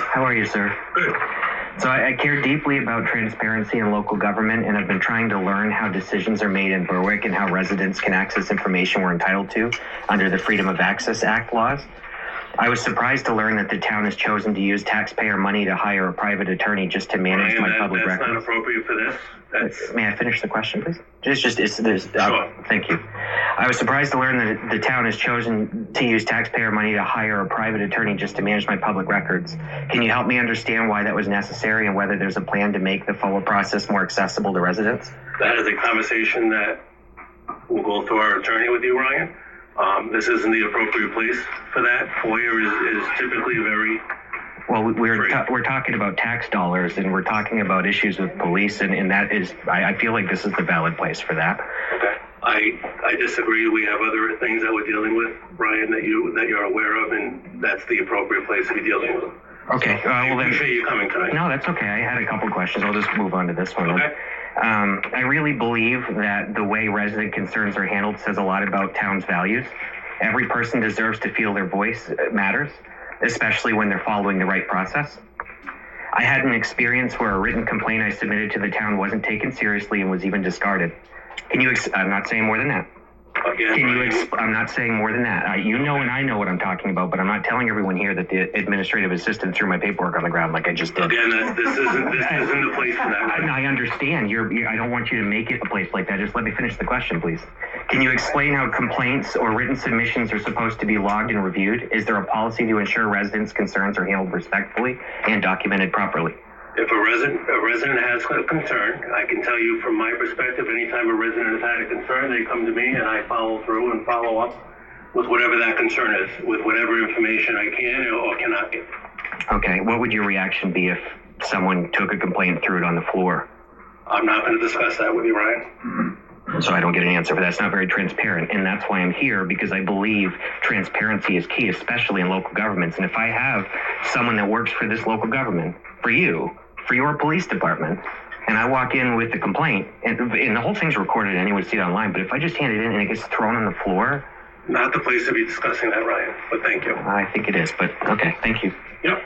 How are you, sir? Good. So I care deeply about transparency in local government, and I've been trying to learn how decisions are made in Berwick and how residents can access information we're entitled to under the Freedom of Access Act laws. I was surprised to learn that the town has chosen to use taxpayer money to hire a private attorney just to manage my public records. That's not appropriate for this. May I finish the question, please? Sure. Thank you. I was surprised to learn that the town has chosen to use taxpayer money to hire a private attorney just to manage my public records. Can you help me understand why that was necessary and whether there's a plan to make the FOAA process more accessible to residents? That is a conversation that will go through our attorney with you, Ryan. This isn't the appropriate place for that. FOIA is typically very... Well, we're talking about tax dollars, and we're talking about issues with police, and that is, I feel like this is the valid place for that. Okay. I disagree. We have other things that we're dealing with, Brian, that you're aware of, and that's the appropriate place to be dealing with them. Okay. I appreciate you coming tonight. No, that's okay. I had a couple of questions. I'll just move on to this one. Okay. I really believe that the way resident concerns are handled says a lot about town's values. Every person deserves to feel their voice matters, especially when they're following the right process. I had an experience where a written complaint I submitted to the town wasn't taken seriously and was even discarded. I'm not saying more than that. Again, I'm not saying more than that. You know and I know what I'm talking about, but I'm not telling everyone here that the administrative assistant threw my paperwork on the ground like I just did. Again, this isn't the place for that. I understand. I don't want you to make it a place like that. Just let me finish the question, please. Can you explain how complaints or written submissions are supposed to be logged and reviewed? Is there a policy to ensure residents' concerns are handled respectfully and documented properly? If a resident has a concern, I can tell you from my perspective, anytime a resident has had a concern, they come to me and I follow through and follow up with whatever that concern is, with whatever information I can or cannot get. Okay, what would your reaction be if someone took a complaint and threw it on the floor? I'm not going to discuss that with you, Ryan. So I don't get an answer for that. It's not very transparent, and that's why I'm here, because I believe transparency is key, especially in local governments. And if I have someone that works for this local government, for you, for your police department, and I walk in with the complaint, and the whole thing's recorded and anyone would see it online, but if I just hand it in and it gets thrown on the floor... Not the place to be discussing that, Ryan, but thank you. I think it is, but okay, thank you. Yep.